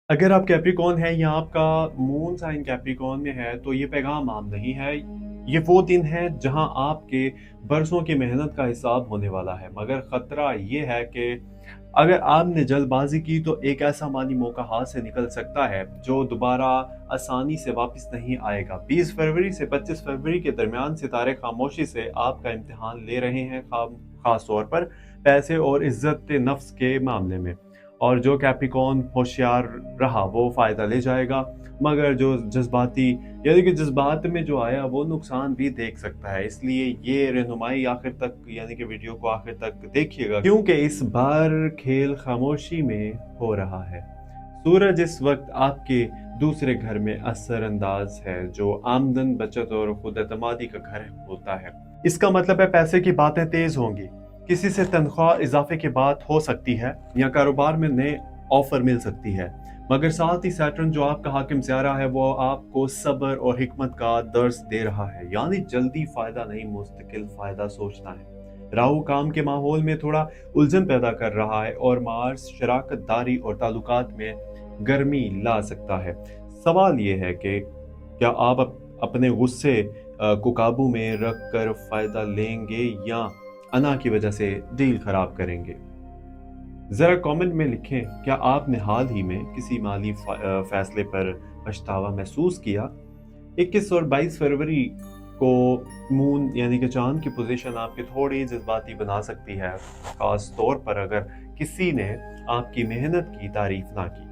अगर आप कैप्रिकॉर्न है या आपका मून साइन कैप्रिकॉर्न में है तो ये पैगाम आम नहीं है। ये वो दिन है जहां आपके बरसों की मेहनत का हिसाब होने वाला है, मगर खतरा ये है कि अगर आपने जल्दबाजी की तो एक ऐसा माली मौका हाथ से निकल सकता है जो दोबारा आसानी से वापस नहीं आएगा। 20 फरवरी से 25 फरवरी के दरमियान सितारे खामोशी से आपका इम्तिहान ले रहे हैं, खास तौर पर पैसे और इज्जत नफ्स के मामले में। और जो कैप्रिकॉर्न होशियार रहा वो फायदा ले जाएगा, मगर जो जज्बाती यानी कि जज्बात में जो आया वो नुकसान भी देख सकता है। इसलिए ये रहनुमाई आखिर तक यानी कि वीडियो को आखिर तक देखिएगा, क्योंकि इस बार खेल खामोशी में हो रहा है। सूरज इस वक्त आपके दूसरे घर में असर अंदाज है, जो आमदन, बचत और खुद एतमादी का घर होता है। इसका मतलब है पैसे की बातें तेज होंगी, किसी से तनख्वाह इजाफे की बात हो सकती है या कारोबार में नए ऑफर मिल सकती है। मगर साथ ही सैटर्न जो आपका हाकिम सियारा है वो आपको सब्र और हिकमत का दर्स दे रहा है, यानी जल्दी फायदा नहीं, मुस्तकिल फायदा सोचना है। राहु काम के माहौल में थोड़ा उलझन पैदा कर रहा है और मार्स शराकत दारी और ताल्लुकात में गर्मी ला सकता है। सवाल ये है कि क्या आप अपने गुस्से को काबू में रख कर फायदा लेंगे या अना की वजह से डील खराब करेंगे। जरा कमेंट में लिखें, क्या आपने हाल ही में किसी माली फैसले पर पछतावा महसूस किया। 21 और 22 फरवरी को मून यानी कि चांद की पोजीशन आपके थोड़ी जज्बाती बना सकती है, खास तौर पर अगर किसी ने आपकी मेहनत की तारीफ ना की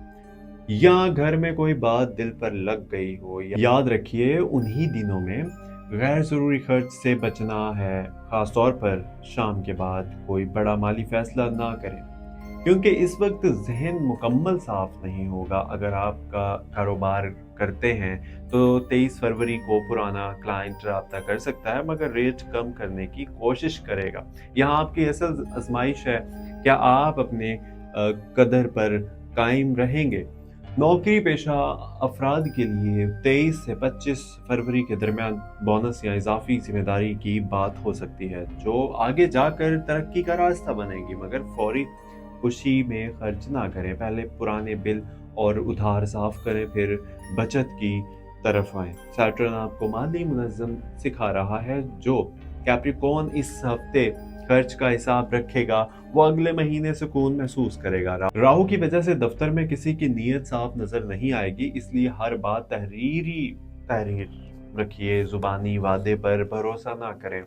या घर में कोई बात दिल पर लग गई हो। याद रखिए, उन्हीं दिनों में गैर ज़रूरी खर्च से बचना है, खास तौर पर शाम के बाद कोई बड़ा माली फैसला ना करें, क्योंकि इस वक्त जहन मुकम्मल साफ नहीं होगा। अगर आपका कारोबार करते हैं तो 23 फरवरी को पुराना क्लाइंट रब्ता कर सकता है, मगर रेट कम करने की कोशिश करेगा। यहाँ आपकी असल आजमाइश है, क्या आप अपने कदर पर कायम रहेंगे। नौकरी पेशा अफराद के लिए 23 से 25 फरवरी के दरमियान बोनस या इजाफी जिम्मेदारी की बात हो सकती है, जो आगे जाकर तरक्की का रास्ता बनेगी। मगर फौरी खुशी में खर्च ना करें, पहले पुराने बिल और उधार साफ करें, फिर बचत की तरफ आएं। सैटर्न आपको माली मुनज़्ज़म सिखा रहा है। जो कैप्रिकॉर्न इस हफ्ते खर्च का हिसाब रखेगा वो अगले महीने सुकून महसूस करेगा। राहु की वजह से दफ्तर में किसी की नीयत साफ नजर नहीं आएगी, इसलिए हर बात तहरीर रखिए, जुबानी वादे पर भरोसा ना करें।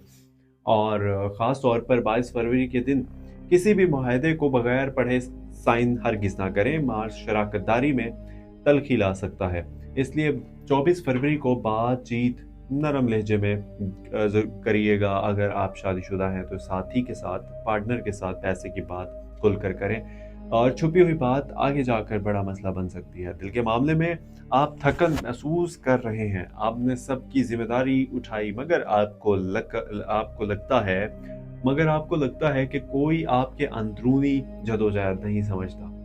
और ख़ास तौर पर 22 फरवरी के दिन किसी भी मुआहदे को बगैर पढ़े साइन हरगिज़ ना करें। मार्स शराकत दारी में तल्खी ला सकता है, इसलिए 24 फरवरी को बातचीत नरम लहजे में करिएगा। अगर आप शादीशुदा हैं तो साथी के साथ, पार्टनर के साथ पैसे की बात खुलकर करें, और छुपी हुई बात आगे जाकर बड़ा मसला बन सकती है। दिल के मामले में आप थकन महसूस कर रहे हैं, आपने सबकी जिम्मेदारी उठाई, मगर आपको लगता है कि कोई आपके अंदरूनी जदोजहद नहीं समझता।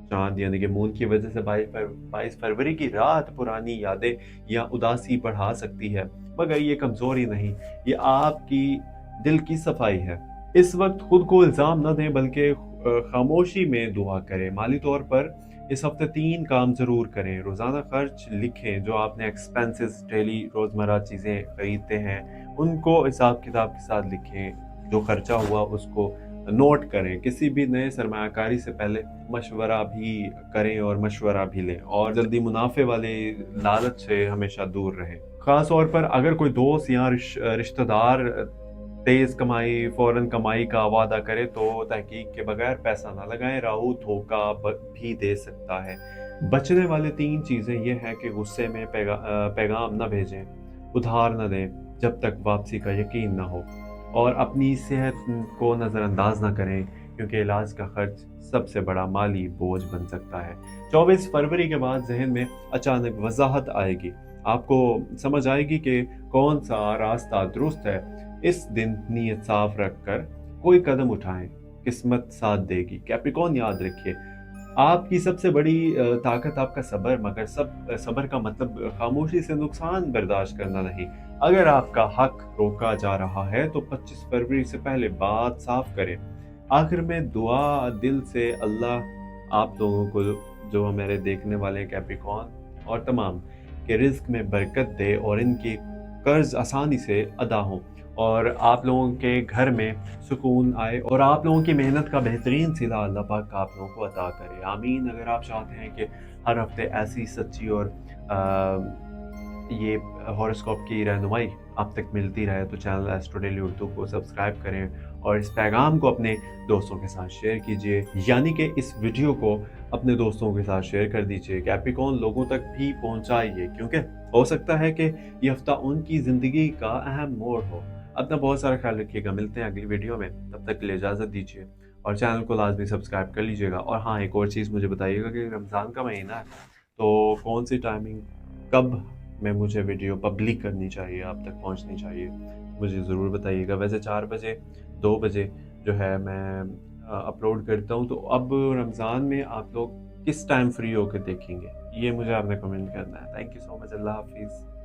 चांद यानी कि मून की वजह से 22 फरवरी की रात पुरानी यादें या उदासी बढ़ा सकती है, मगर ये कमजोरी नहीं, ये आपकी दिल की सफाई है। इस वक्त खुद को इल्जाम न दें, बल्कि खामोशी में दुआ करें। माली तौर पर इस हफ्ते 3 काम जरूर करें। रोजाना खर्च लिखें, जो आपने एक्सपेंसेस, डेली रोजमर्रा चीजें खरीदते हैं उनको हिसाब किताब के साथ लिखें। जो खर्चा हुआ उसको नोट करें। किसी भी नए सरमायाकारी से पहले मशवरा भी करें और मशवरा भी लें, और जल्दी मुनाफे वाले लालच से हमेशा दूर रहें। खास तौर पर अगर कोई दोस्त या रिश्तेदार तेज कमाई, फौरन कमाई का वादा करे तो तहकीक के बगैर पैसा ना लगाएं। राहु धोखा भी दे सकता है। बचने वाले 3 चीजें ये हैं कि गुस्से में पैगाम न भेजें, उधार न दें जब तक वापसी का यकीन ना हो, और अपनी सेहत को नज़रअंदाज ना करें, क्योंकि इलाज का खर्च सबसे बड़ा माली बोझ बन सकता है। 24 फरवरी के बाद जहन में अचानक वजाहत आएगी, आपको समझ आएगी कि कौन सा रास्ता दुरुस्त है। इस दिन नीयत साफ रखकर कोई कदम उठाएं, किस्मत साथ देगी। कैप्रिकॉर्न याद रखिए, आपकी सबसे बड़ी ताकत आपका सब्र, मगर सब्र का मतलब खामोशी से नुकसान बर्दाश्त करना नहीं। अगर आपका हक रोका जा रहा है तो 25 फरवरी से पहले बात साफ करें। आखिर में दुआ दिल से, अल्लाह आप लोगों को जो हमारे देखने वाले हैं कैप्रिकॉर्न और तमाम, के रिज़्क में बरकत दे और इनके कर्ज़ आसानी से अदा हों और आप लोगों के घर में सुकून आए और आप लोगों की मेहनत का बेहतरीन सिला अल्लाह पाक आप लोगों को अता करे। आमीन। अगर आप चाहते हैं कि हर हफ्ते ऐसी सच्ची और ये हॉरोस्कोप की रहनुमाई आप तक मिलती रहे तो चैनल एस्ट्रो डेली उर्दू को सब्सक्राइब करें और इस पैगाम को अपने दोस्तों के साथ शेयर कीजिए, यानी कि इस वीडियो को अपने दोस्तों के साथ शेयर कर दीजिए, कैप्रिकॉर्न लोगों तक भी पहुंचाइए, क्योंकि हो सकता है कि ये हफ्ता उनकी ज़िंदगी का अहम मोड़ हो। अपना बहुत सारा ख्याल रखिएगा, मिलते हैं अगली वीडियो में, तब तक के लिए इजाज़त दीजिए और चैनल को लाजमी सब्सक्राइब कर लीजिएगा। और हाँ, एक और चीज़ मुझे बताइएगा कि रमज़ान का महीना है तो कौन सी टाइमिंग, कब में मुझे वीडियो पब्लिक करनी चाहिए, आप तक पहुंचनी चाहिए, मुझे ज़रूर बताइएगा। वैसे 4 बजे 2 बजे जो है मैं अपलोड करता हूँ, तो अब रमज़ान में आप लोग किस टाइम फ्री होकर देखेंगे, ये मुझे आपने कमेंट करना है। Thank you so much. अल्लाह हाफिज़।